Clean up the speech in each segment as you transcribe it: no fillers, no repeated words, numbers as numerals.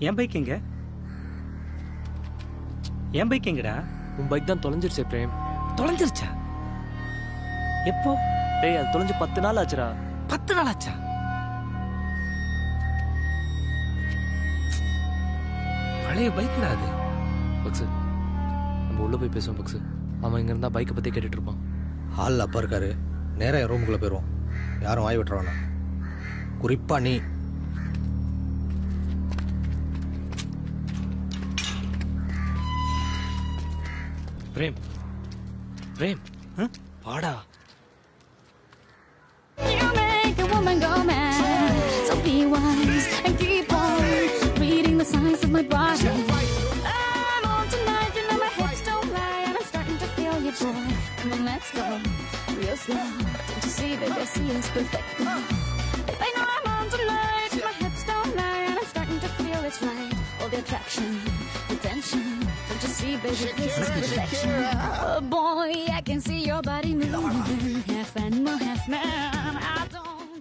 என் bike எங்க? என் bike எங்கடா? உன் பைக் தான் தொலைஞ்சிருச்சே பிரேம். தொலைஞ்சிருச்சா? எப்போ? டேய் அது தொலைஞ்சு 10 நாள் ஆச்சுடா. 10 நாள் ஆச்சா? பழைய பைக்டா அது. பக்ஸு நம்ம உள்ள போய் பேசுவோம் பக்ஸு. அவன் இங்க இருந்தா பைக்கை பத்தி கேட்டுட்டு இருப்பான். ஹாலில் அப்பா இருக்காரு. நேராக என் ரூமுக்குள்ளே போயிடுவோம். யாரும் வாய் விட்டுருவானா, குறிப்பாக நீ. பிரேம் பிரேம் வாடா. You make a woman go mad, so be wise and keep on reading the signs of my body. I'm on tonight, you know my hips don't lie, and I'm starting to feel you, boy. Come on, let's go real slow. Don't you see, baby, I see us perfectly. I know I'm on tonight, my hips don't lie, and I'm starting to feel it's right. All the attraction, the tension. Don't you see, baby, this is perfection. Oh boy, I can see your body moving, half animal, half man. I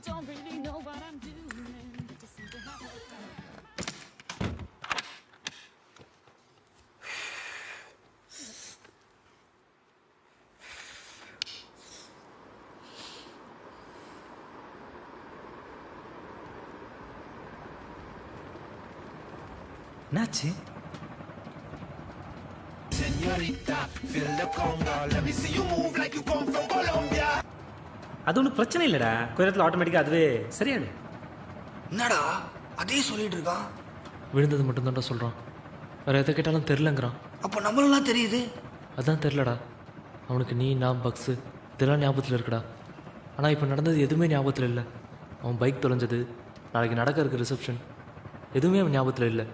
don't really know what I'm doing. Just seem to have என்னாச்சு? அது ஒன்றும் பிரச்சனை இல்லைடா. கொஞ்ச நேரத்தில் ஆட்டோமேட்டிக்காக அதுவே சரியானு. என்னடா அதே சொல்லிட்டு இருக்கான்? விழுந்தது மட்டும் தான்டா சொல்றான். வேற எதை கேட்டாலும் தெரிலங்கிறான். அப்போ நம்மளெல்லாம் தெரியுது. அதான் தெரிலடா. அவனுக்கு நீ, நான், பக்ஸு இதெல்லாம் ஞாபகத்தில் இருக்குடா. ஆனால் இப்போ நடந்தது எதுவுமே ஞாபகத்தில் இல்லை. அவன் பைக் தொலைஞ்சது, நாளைக்கு நடக்க இருக்க ரிசப்ஷன், எதுவுமே அவன் ஞாபகத்தில் இல்லை.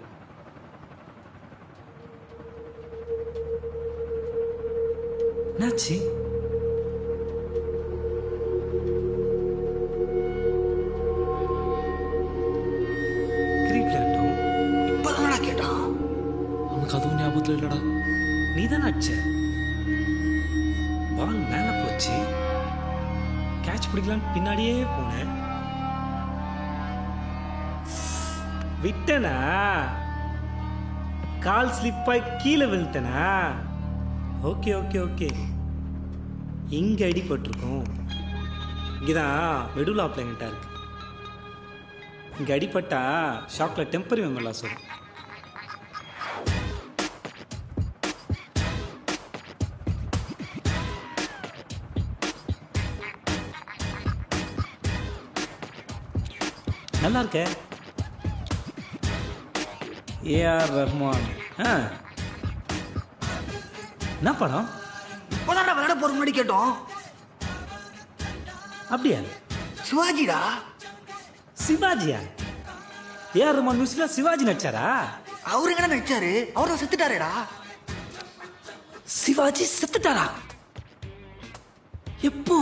என்னாச்சு? இப்போதானடா கேட்டான். அவனுக்கு அதுவும் ஞாபகத்தில் இல்லைடா. நீ தானே அடிச்ச. பால் மேல போச்சு, கேட்ச் பிடிக்கலான்னு பின்னாடியே போனேன். விட்டனா? கால் ஸ்லிப்பாய் கீழே விழுத்தனா? Okay okay okay. இங்க அடிபட்டிருக்கும். இங்கதான் மெடுலா பிளேங்கட்டா இருக்கு. இங்க அடிபட்டா ஷாக்ல டெம்பரரி மெமரி லாஸ் வரும். நல்லா இருக்க. ஏஆர் ரஹ்மான். என்ன படம்? இப்போதான்டா விளையாட போகிற முன்னாடி கேட்டோம். அப்படியா? சிவாஜிடா. சிவாஜியா? ஏஆர் ரஹ்மான் மியூசிக்ல சிவாஜி நடிச்சாரா? அவரு எங்கடா நடிச்சாரு? அவரும் செத்துட்டாரேடா. சிவாஜி செத்துட்டாரா? எப்போ?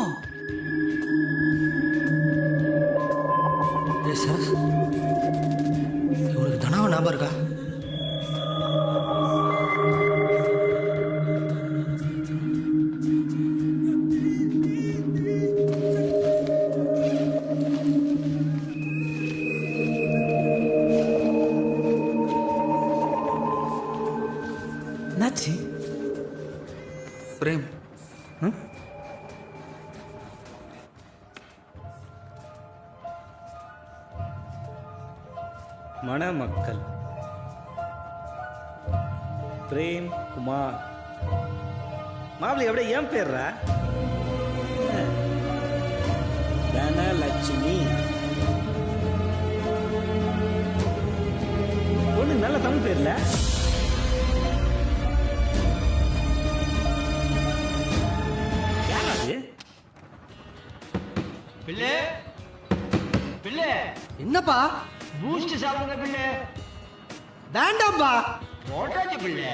சார் இவனுக்கு தனாவை ஞாபகம் இருக்கா? என்னாச்சு? பிரேம் மணமக்கள் பிரேம் குமார். மாப்பிள்ளை அப்படியே ஏன் பேர்றா? தனலட்சுமி. பொண்ணு நல்ல தமிழ் பேர்ல. யாராது? பிள்ளை பிள்ளை என்னப்பா? பூஸ்ட் சாப்பிடுங்க பிள்ளை. வேண்டாம்பா. போட்டாச்சு பிள்ளை.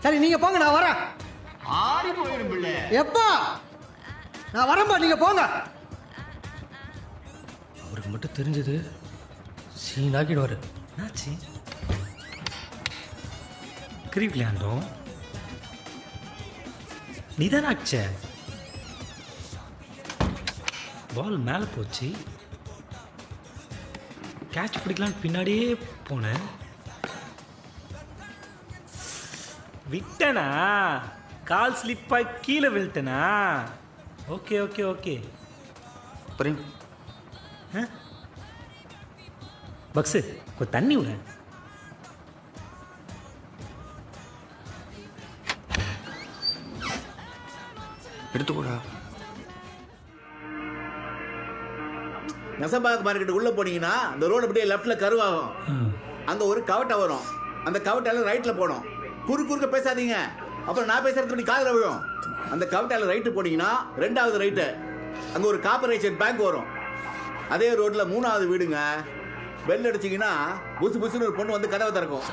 சரி நீங்க போங்க, நான் வரேன். ஆறி போயிடும் பிள்ளை. எப்பா? நான் வரேன்பா, நீங்க போங்க. அவருக்கு மட்டும் தெரிஞ்சது சீனாக்கிடுவாரு. என்னாச்சு? கிரிக் விளையாண்டோம். நீதானே அடிச்ச. பால் மேலே போச்சு, கேட்ச் பிடிக்கலான்னு பின்னாடியே போனேன். விட்டனா கால் ஸ்லிப்பாக கீழே விழுட்டனா? Okay okay okay. பிரேம் பக்ஸு கொஞ்சம் தண்ணி விட. எடுத்துக்கூடா. நெசபாக் மார்க்கெட் உள்ள போனீங்கன்னா அந்த ரோடு அப்படியே லெஃப்ட்ல கருவாகும். அங்க ஒரு கவட்டை வரும். அந்த கவட்டால ரைட்ல போகணும். குறுக்க பேசாதீங்க, அப்புறம் நான் பேசுறது பண்ணி காதுல விழும். அந்த கவட்டால ரைட்டு போனீங்கன்னா 2வது ரைட்டு அங்க ஒரு கார்பரேஷன் பேங்க் வரும். அதே ரோட்ல 3வது வீடுங்க. பெல் அடிச்சிங்கன்னா புசு புசுன்னு ஒரு பொண்ணு வந்து கதவை திறக்கும்.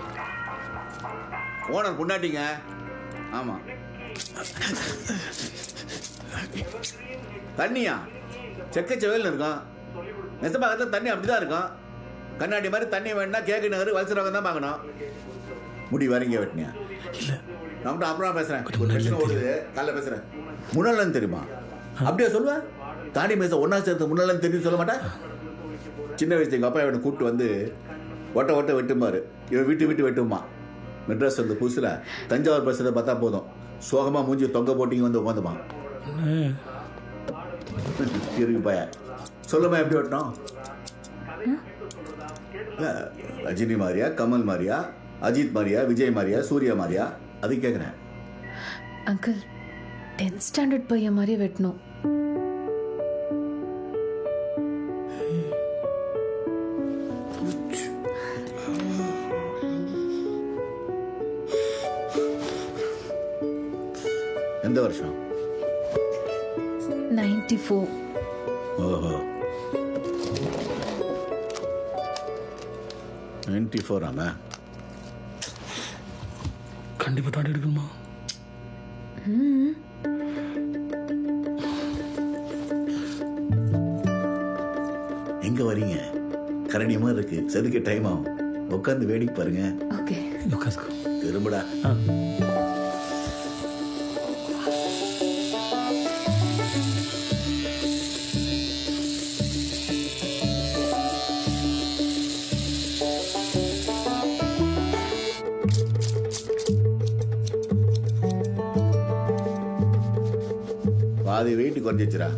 ஓனர் பொண்டாட்டிங்க. ஆமா. தண்ணியா செக்கச்செவல்னு இருக்கும். நெசபாகத்தில் தண்ணி அப்படிதான் இருக்கும். கண்ணாடி மாதிரி தண்ணி வேணும்னா கேக்கு நகர் வலசரவங்க தான் பார்க்கணும். முடி வரீங்க வெட்டினியா? இல்லை, நான் அப்புறம் பேசுறேன். ஒரு பிரச்சனை ஓடுது, காலைல பேசுறேன். முன்னாள் தெரியுமா? அப்படியே சொல்லுவேன். தாடி மேச ஒன்னா சேர்த்து முன்னாள் தெரியும் சொல்ல மாட்டேன். சின்ன வயசு எங்கள் அப்பா இவனை கூப்பிட்டு வந்து ஒட்ட வெட்டுமாரு. இவன் விட்டு வெட்டுமா. மெட்ராஸ் வந்து புதுசில் தஞ்சாவூர் பஸ்ஸில் பார்த்தா போதும், சோகமாக மூஞ்சி தொங்க போட்டிங்க வந்து உட்காந்துப்பான். இருக்கு பைய சொல்லுமா எப்படி வெட்டணும்? ரஜினி மாதிரியா, கமல் மாதிரியா, அஜித் மாதிரியா, விஜய் மாதிரியா, சூர்யா மாதிரியா? அது கேட்குறேன். அங்கிள் 10th ஸ்டாண்டர்ட் பையன் மாதிரி வெட்டணும். எந்த வருஷம்? 94. ஓஹோ, 94 ஆமா. கண்டிப்பாக தாடி எடுக்கணுமா? எங்க வரீங்க? கரணியமா இருக்கு, செதுக்க டைம் ஆகும். உட்காந்து வேடிக்கை பாருங்க. ஓகே, திரும்படா. பாதி வெயிட் குறைஞ்சிச்சுரா.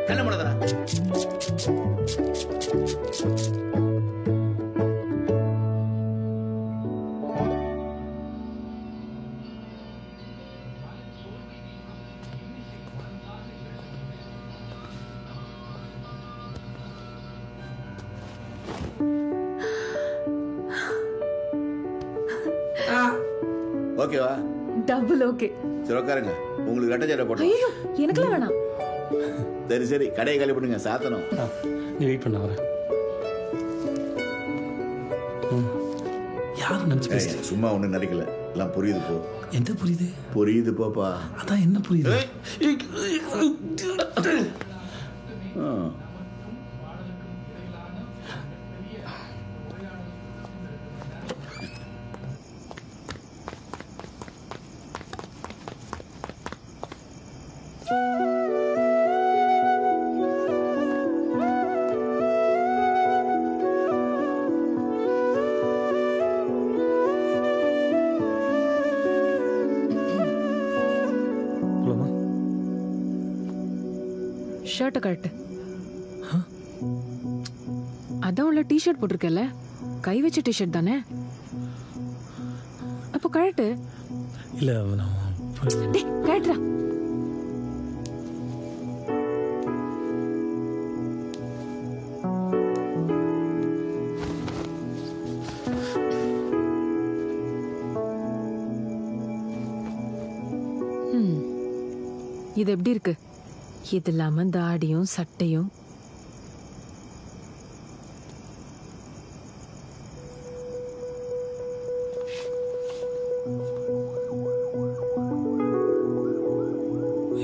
கண்ண முடதரா. ஓகேவா? Double okay. சரி உட்காருங்க. உங்களுக்கு ரெட்டை சட்டை போட்டோம். ஐயோ, எனக்குலாம் வேணாம். சரி கடையை காலி பண்ணுங்க, சாத்தணும். நீ வெயிட் பண்ண வர. யாரும் நினச்சி சும்மா ஒன்றும் நினைக்கல, எல்லாம் புரியுது போ. எந்த புரியுது? புரியுது போப்பா. அதான் என்ன புரியுது? ஷர்ட்டை கழட்டு. அதான் உள்ள டிஷர்ட் போட்டிருக்கல, கை வச்ச டிஷர்ட் தானே? அப்போ கழட்டு. இல்லை, டேய் கழட்டுடா. இது எப்படி இருக்கு? இது இல்லாம தாடியும் சட்டையும்.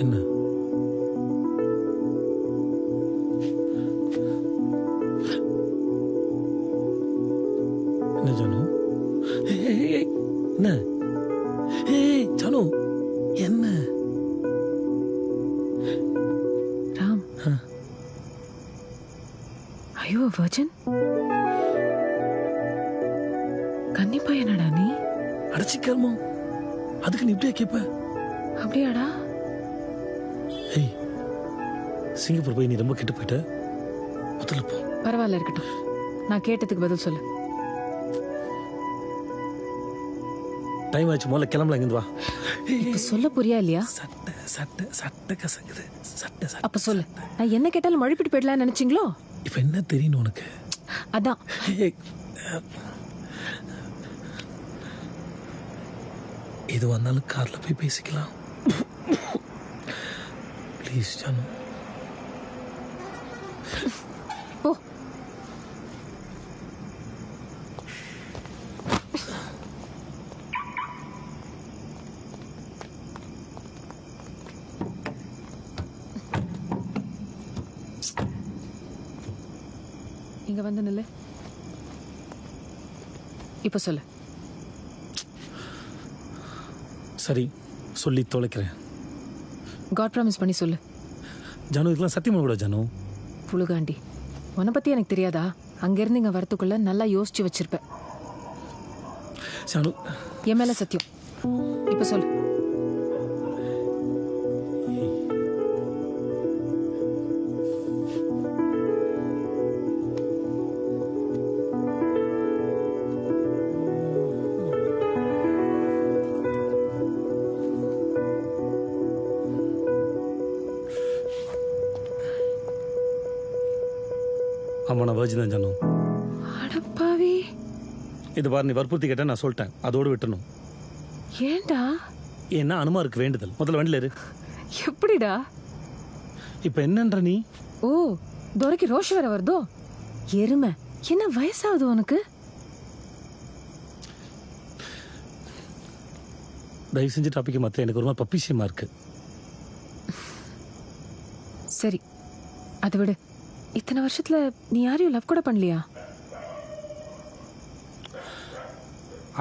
என்ன என்ன ஜானு? என்ன? ஜானு என்ன? Are you a virgin? கன்னிப்பா என்னடா நீ? அடைச்சிக்கல்மோ அதுக்கு நீ இப்படியே கேட்ப? அப்படியாடா? ஏய், சிங்கப்பூர் போய் நீ ரொம்ப கெட்டு போயிட்ட. முதல்ல போ. பரவாயில்ல இருக்கட்டும். நான் கேட்டதுக்கு பதில் சொல்லு. டைம் ஆச்சு, முதல்ல கிளம்பலாம். இங்கிருந்து வா. இப்ப சொல்ல புரியா இல்லையா? சட்டை சட்டை சட்டை கசங்குது. சட்டை சட்டை. அப்ப சொல்லு. நான் என்ன கேட்டாலும் மழுப்பிட்டு போயிடலாம்னு நினைச்சீங்களோ? இப்ப என்ன தெரியும் உனக்கு? அதான். ஏய், இது வந்தாலும் கார்ல போய் பேசிக்கலாம். ப்ளீஸ் ஜானு. போ. இங்க வந்து நில்லு. இப்ப சொல்லு. சரி, சொல்லி தொலைக்கிறேன். காட் ப்ராமிஸ் பண்ணி சொல்லு. ஜானு, இதெல்லாம் சத்தியமாக கூட ஜானு. புழுகாண்டி, உன்னை பத்தி எனக்கு தெரியாதா? அங்கிருந்து இங்க வரத்துக்குள்ள நல்லா யோசிச்சு வச்சிருப்பேன். ஜானு, என் மேல சத்தியம். இப்ப சொல்லு. ஆமா, நான் வர்ஜின் தான் ஜானு. அடப்பாவி. இது பாரு, நீ வற்புறுத்தி கேட்டேன், நான் சொல்லிட்டேன். அதோடு விட்டணும். ஏண்டா? ஏன்னா அனுமாருக்கு வேண்டுதல். முதல்ல வண்டியில் இரு. எப்படிடா? இப்ப என்னன்ற நீ? ஓ, துரைக்கு ரோஷ் வேற வருதோ? எருமை, என்ன வயசாகுது உனக்கு? தயவு செஞ்சு டாபிக் மாத்திர. எனக்கு ஒரு மாதிரி பப்பிஷியமா இருக்கு. சரி, அதை விடு. இத்தனை வருஷத்துல நீ யாரையும் லவ் கூட பண்ணலையா?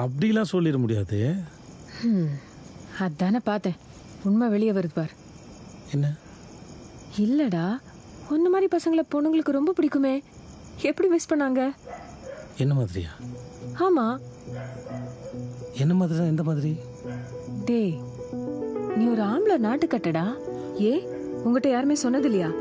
அப்படிலாம் சொல்லிட முடியாது. அதானே பார்த்தேன். உண்மை வெளியே வருது பார். என்ன? இல்லடா, உன்ன மாதிரி பசங்களை பொண்ணுங்களுக்கு ரொம்ப பிடிக்குமே. எப்படி மிஸ் பண்ணாங்க? என்ன மாதிரியா? ஆமா. என்ன மாதிரி? எந்த மாதிரி? டேய், நீ ஒரு ஆம்பளை நாட்டு கட்டடா. ஏ, உங்ககிட்ட யாருமே சொன்னது இல்லையா?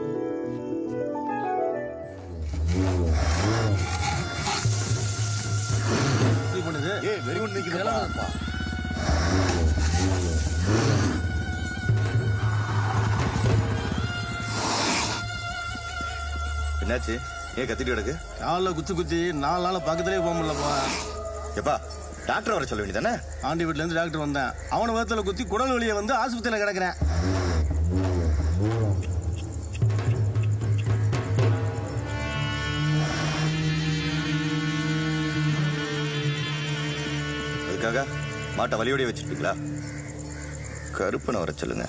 என்னாச்சு? ஏன் கத்திட்டு கிடக்கு? காலில் குச்சி 4 நாள் பக்கத்துலேயே போக முடியலப்பா. எப்பா, டாக்டர் வர சொல்ல வேண்டியதானே? ஆண்டி வீட்டிலேருந்து டாக்டர் வந்தேன். அவனை வேகத்தில் குத்தி குடல் வழியை வந்து ஆஸ்பத்திரியில் கிடக்கிறேன். அதுக்காக மாட்டை வலியோடைய வச்சிருப்பீங்களா? கருப்பனை வர சொல்லுங்க,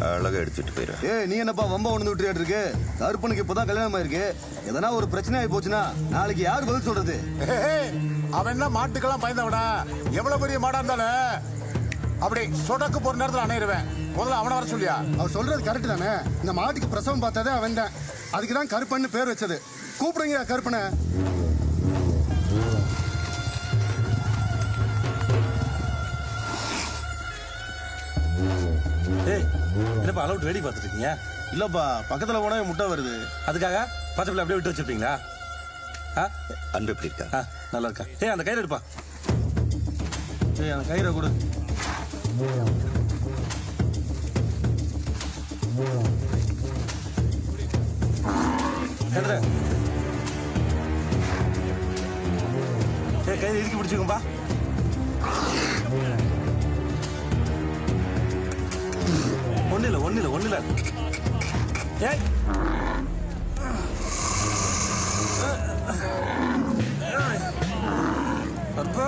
அழகா எடுத்துட்டு போயிடுறேன். ஏய், நீ என்னப்பா வம்ப ஒன்று விட்டுட்டு இருக்கு? கருப்பனுக்கு இப்போதான் கல்யாணம் ஆயிருக்கு. எதனா ஒரு பிரச்சனை ஆகி போச்சுன்னா நாளைக்கு யார் பதில் சொல்றது? அவன் என்ன மாட்டுக்கெல்லாம் பயந்தவனா? எவ்வளவு பெரிய மாடா இருந்தாலும் அப்படி சொடக்கு போற நேரத்தில் அணையிடுவேன். முதல்ல அவனை வர சொல்லியா? அவர் சொல்றது கரெக்ட் தானே. இந்த மாட்டுக்கு பிரசவம் பார்த்ததே அவன் தான். அதுக்கு தான் கருப்பன்னு பேர் வச்சது. கூப்பிடுங்க கருப்பனை. ஏய், என்னப்பா அலவுட் வேடி பார்த்துட்டு இருக்கீங்க? இல்லப்பா, பக்கத்துல போனா முட்டை வருது. அதுக்காக பச்சை பிள்ளை அப்படியே விட்டு வச்சிருப்பீங்களா? அன்பு எப்படி இருக்கா? நல்லா இருக்கா? ஏய், அந்த கயிறு எடுப்பா. ஏய், அந்த கயிறை கொடு. ஏய், கயிறு இறுக்கி பிடிச்சிக்கோப்பா. ஒன்னில ஏய், அப்பா.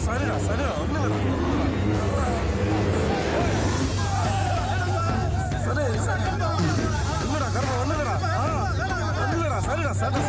சரிடா, ஒன்னில சரி. இல்லடா கருப்பா, ஒன்னிலடா. சரிடா, சரி.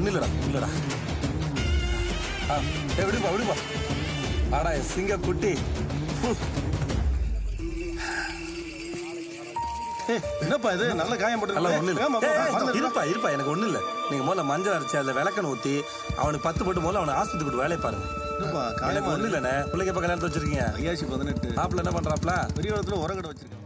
ஒன்றும் இல்லைடா விடுப்பா ஆடா சிங்க குட்டி என்னப்பா இது நல்ல காயம் இருப்பா எனக்கு ஒன்றும் இல்லை நீங்கள் முதல்ல மஞ்சள் அரைச்சி அதில் விளக்கணை ஊற்றி அவனுக்கு 10 போட்டு முதல்ல அவனை ஆஸ்பத்திரி கூட்டு வேலையை பாருங்க எனக்கு ஒன்றும் இல்லைண்ணே பிள்ளைக்கு எப்போ கல்யாணத்தை வச்சிருக்கீங்க 18 மாப்பிள்ள என்ன பண்ணுறாப்ல பெரிய இடத்துல உரங்கடை வச்சிருக்கேன்.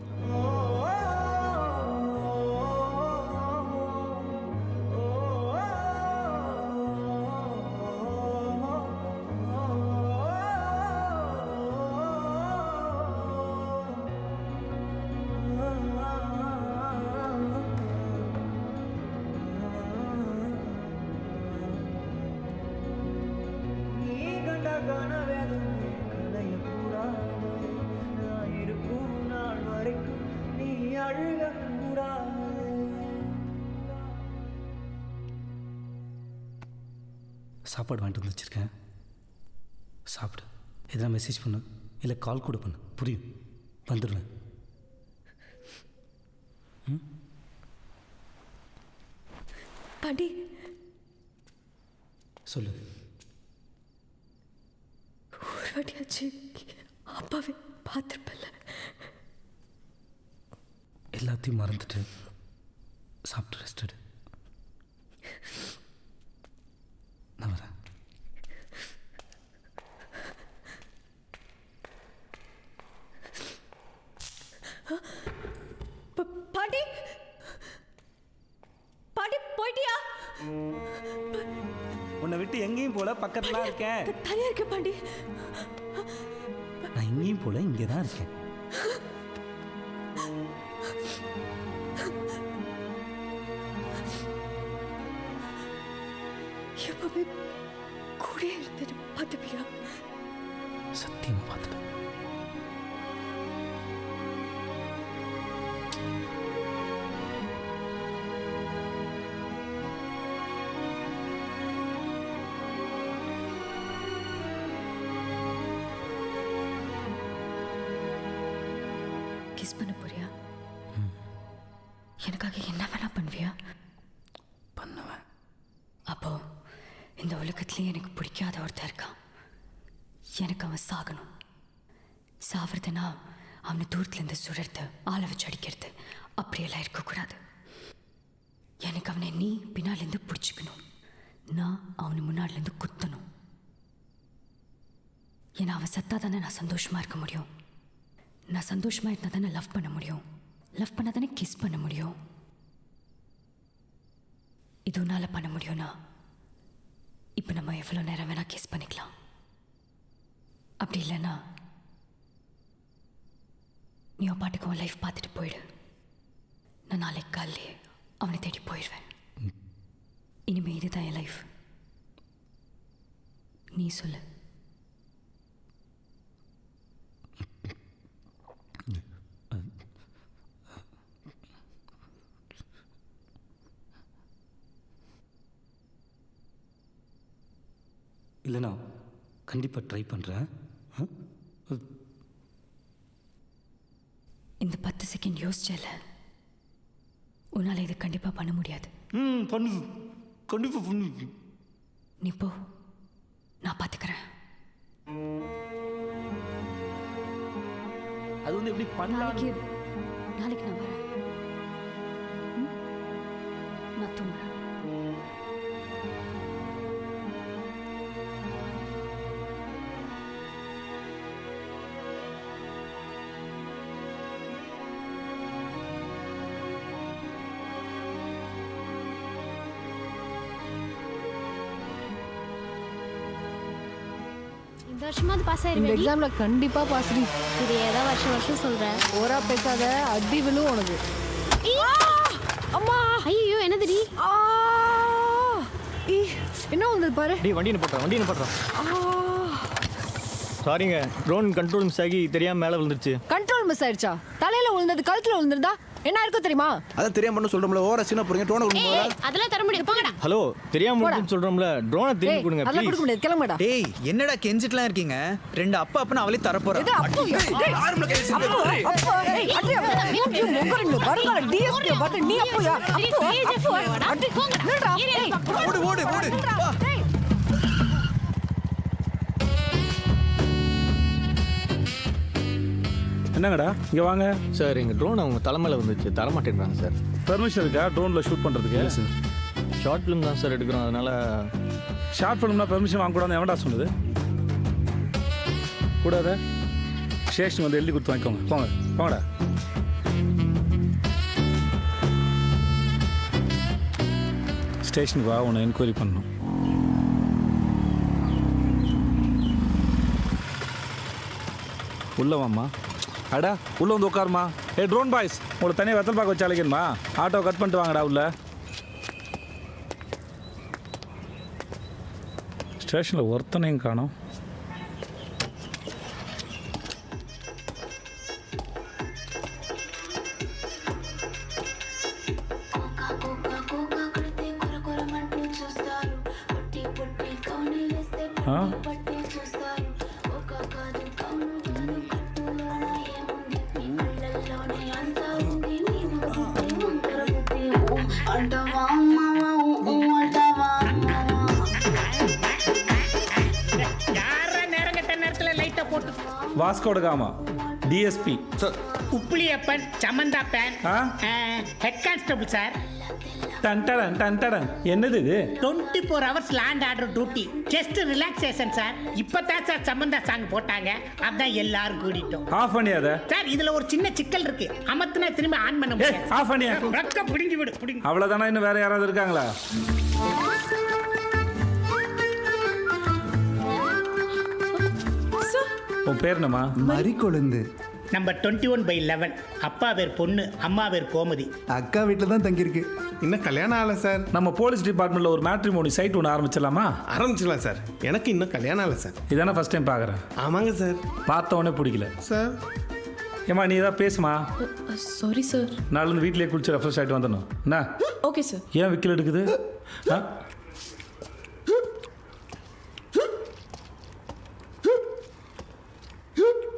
சாப்பாடு வாங்கிட்டு வந்து வச்சுருக்கேன், சாப்பிடு. எதனா மெசேஜ் பண்ணு, இல்லை கால் கூட பண்ணு, புரியும்? வந்துடுவேன். பாண்டி சொல்லு. ஒரு வாட்டியாச்சு அப்பாவே பார்த்துருப்பல. எல்லாத்தையும் மறந்துட்டு சாப்பிட்டு ரெஸ்ட் எடு. நான் வரேன். பாண்டி பாண்டி போயிட்டியா? உன்னை விட்டு எங்கேயும் போல, பக்கத்துல இருக்கேன். தனியா இருக்க பாண்டி. நான் எங்கேயும் போல, இங்கே தான் இருக்கேன். எப்பவுமே கூட இருந்துட்டு பார்த்துப்பியா? சத்தியமா பார்த்துட்டு. கிஸ் பண்ண போறியா? எனக்காக என்ன வேணா பண்ணுவியா? பண்ணுவேன். அப்போ இந்த உலகத்துலேயே எனக்கு பிடிக்காத ஒருத்தர் இருக்கான். எனக்கு அவன் சாகணும். சாவறதுனா அவனை தூரத்துலேருந்து சுழறது, ஆளை வச்சு அடிக்கிறது, அப்படியெல்லாம் இருக்கக்கூடாது. எனக்கு அவனை நீ பின்னாலேருந்து பிடிச்சிக்கணும், நான் அவனை முன்னாடிலேருந்து குத்தணும். ஏன்னா அவன் சத்தா தானே நான் சந்தோஷமாக இருக்க முடியும். நான் சந்தோஷமாக இருந்தால் தானே லவ் பண்ண முடியும். லவ் பண்ணால் தானே கிஸ் பண்ண முடியும். இது உன்னால் பண்ண முடியும்னா இப்போ நம்ம எவ்வளோ நேரம் வேணால் கிஸ் பண்ணிக்கலாம். அப்படி இல்லைன்னா நீ உன் பாட்டுக்கு உன் லைஃப் பார்த்துட்டு போயிடு. நான் நாளைக்கு காலையிலே அவனை தேடி போயிடுவேன். இனிமேல் இதுதான் என் லைஃப். நீ சொல்லு. இல்லைண்ணா, கண்டிப்பாக ட்ரை பண்ணுறேன். இந்த 10 செகண்ட் யோசிச்சல, உன்னால் இது கண்டிப்பாக பண்ண முடியாது. பண்ணு, கண்டிப்பாக பண்ணு. நீ போ, நான் பார்த்துக்கிறேன். அது வந்து எப்படி பண்ணலாம்? நாளைக்கு நான் வரேன். நான் தூங்குறேன். இந்த வருஷமாவது பாஸ் இந்த ஆயிருவேன். எக்ஸாம்ல கண்டிப்பா பாஸ் டி. இது ஏதோ வருஷம் சொல்றேன். ஓரா பேசாத, அடி விழும் உனக்கு. அம்மா, ஐயோ என்னதுடி? என்ன வந்தது பாரு. டேய் வண்டியை போட்டுறோம். சாரிங்க, ட்ரோன் கண்ட்ரோல் மிஸ் ஆகி தெரியாம மேலே விழுந்துருச்சு. கண்ட்ரோல் மிஸ் ஆயிடுச்சா? தலையில விழுந்தது கழுத்துல விழுந்துருந்தா என்ன இருக்கும் தெரியுமா? அதான் தெரியாம பண்ண சொல்றோம்ல, ஓவரா சீனா போறீங்க, டோனை கொடுங்க. அதெல்லாம் தர முடியாது, போங்கடா. ஹலோ, தெரியாம மட்டும் சொல்றோம்ல, ட்ரோனை திருப்பி கொடுங்க அதெல்லாம் கொடுக்க முடியாது, கிளம்புடா. டேய் என்னடா கெஞ்சிட்டுலாம் இருக்கீங்க? 2 அப்பா அவளே தர போறா. இது அப்போ யாரும்ல கேஸ் அப்போ ஏய் அடி நீ முகரன்னு வருங்க டிஎஸ்பி பாத்து நீ அப்போயா அப்போ அடி நில்றா ஏய் ஓடு ஓடு ஓடு வா. என்னங்கடா இங்கே வாங்க சார். எங்கள் ட்ரோன் அவங்க தலைமையில் வந்துச்சு, தரமாட்டேங்கிறாங்க சார். பெர்மிஷன் இருக்கா ட்ரோனில் ஷூட் பண்ணுறதுக்கு? சார் ஷார்ட் ஃபிலிம் தான் சார் எடுக்கிறோம், அதனால. ஷார்ட் ஃபிலிம்னா பெர்மிஷன் வாங்கக்கூடாது எவன்டா சொன்னது? கூடாத ஸ்டேஷன் வந்து எழுதி கொடுத்து வாங்கிக்கோங்க. போங்க போங்கடா. ஸ்டேஷனுக்கு வா, உன்னை என்கொயரி பண்ணணும். உள்ள வாம்மா. அடா உள்ள வந்து உட்காருமா. ஏ ட்ரோன் பாய்ஸ், உங்களை தனியாக வெத்தல் பார்க்க வச்சு அழைக்கணுமா? ஆட்டோ கட் பண்ணிட்டு வாங்கடா உள்ள. ஸ்டேஷனில் ஒருத்தனையும் காணோம். Vasco da Gama DSP sir. Uppuliyappan Samantha fan head constable sir. டன்டடன் டன்டடன் என்னது இது? 24 hours land order duty, just relaxation sir. இப்பதான் சார் சமந்தா சாங் போட்டாங்க, அதான் எல்லாரும் கூடிட்டோம். Of பண்ணியாத sir. இதுல ஒரு சின்ன சிக்கல் இருக்கு, அமர்த்தினா திரும்ப ஆன் பண்ண முடியாது. ஆஃப் பண்ணியா? ரக்க பிடிங்கி விடு பிடிங்கி. அவ்வளோதானா? இன்னும் வேற யாராவது இருக்காங்களா? உன் பேர் என்னம்மா? மரிக்கொழுந்து. நம்பர் 21/11. அப்பா பேர் பொண்ணு, அம்மா பேர் கோமதி. அக்கா வீட்டில் தான் தங்கியிருக்கு. இன்னும் கல்யாணம் ஆகலை சார். நம்ம போலீஸ் டிபார்ட்மெண்ட்டில் ஒரு மேட்ரிமோனி சைட் ஒன்று ஆரம்பிச்சிடலாமா? ஆரம்பிச்சிடலாம் சார். எனக்கு இன்னும் கல்யாணம் ஆகலை சார். இதானே ஃபஸ்ட் டைம் பார்க்குறேன். ஆமாங்க சார். பார்த்தவொடனே பிடிக்கல சார். ஏம்மா நீ ஏதாவது பேசுமா? Sorry sir. நாளிலிருந்து வீட்டிலே குளிச்சு ரெஃப்ரெஷ் ஆகிட்டு வந்துடணும் என்ன? Okay sir. ஏன் விக்கல் எடுக்குது?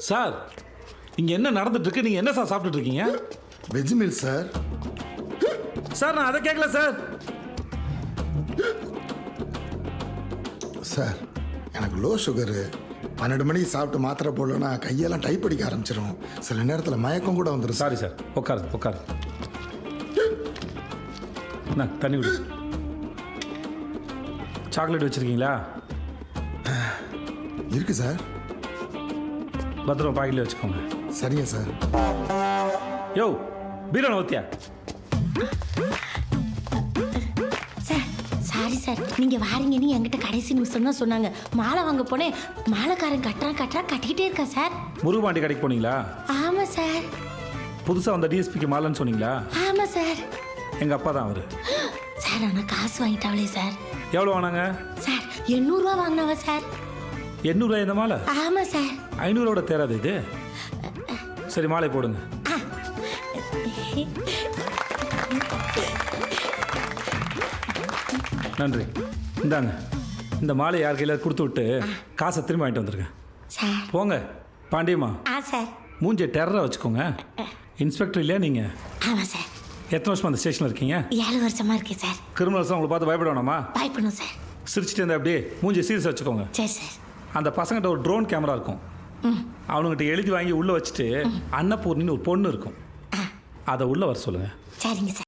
சார் இங்கே என்ன நடந்துட்டு இருக்கு? நீங்கள் என்ன சார் சாப்பிட்டுட்டு இருக்கீங்க? Veg meal sir. சார் நான் அதை கேட்கல சார். சார் எனக்கு லோ சுகரு. 12 மணிக்கு சாப்பிட்டு மாத்திரை போடலன்னா கையெல்லாம் டைப் அடிக்க ஆரம்பிச்சிடும். சில நேரத்தில் மயக்கம் கூட வந்துடும். Sorry sir. உட்காரு உட்காரு. என்ன தண்ணி விடு. சாக்லேட் வச்சுருக்கீங்களா? இருக்கு சார். பத்திரம் பாக்கெட்ல வச்சுக்கோங்க. சரிங்க சார். யோ பீரோன ஊத்தியா? சார் சாரி சார், நீங்கள் வாரீங்கன்னு என்கிட்ட கடைசி நிமிஷம் தான் சொன்னாங்க. மாலை வாங்க போனேன், மாலைக்காரன் கட்டிக்கிட்டே இருக்கா சார். முருகபாண்டி கடைக்கு போனீங்களா? ஆமாம் சார். புதுசாக வந்த டிஎஸ்பிக்கு மாலைன்னு சொன்னீங்களா? ஆமாம் சார். எங்கள் அப்பா தான் அவர். சார் ஆனால் காசு வாங்கிட்டாங்களே சார். எவ்வளோ வாங்கினாங்க சார்? 800 ரூபா வாங்கினாங்க சார். 800 இந்த மாலை? ஆமாம் சார். 500 தேராது இது. சரி மாலை போடுங்க. நன்றி. இந்தாங்க இந்த மாலை யார் கையில் கொடுத்து விட்டு காசை திரும்பி வாங்கிட்டு வந்துருங்க. போங்க பாண்டியம்மா. சார் மூஞ்சி டெரராக வச்சுக்கோங்க. இன்ஸ்பெக்டர் இல்லையா நீங்கள்? ஆமாம் சார். எத்தனை வருஷமா அந்த ஸ்டேஷனில் இருக்கீங்க? 7 வருஷமா இருக்கேன் சார். கிரிமினல்ஸ் உங்களை பார்த்து பயப்பட வேணாமா? பயப்படணும் சார். சிரிச்சிட்டு இருந்தா அப்படியே மூஞ்சி சீரியஸாக வச்சுக்கோங்க. சரி சார். அந்த பசங்கிட்ட ஒரு ட்ரோன் கேமரா இருக்கும். அவனுங்கிட்ட எழுதி வாங்கி உள்ளே வச்சுட்டு அன்னபூர்ணின்னு ஒரு பொண்ணு இருக்கும், அதை உள்ளே வர சொல்லுங்கள். சரிங்க சார்.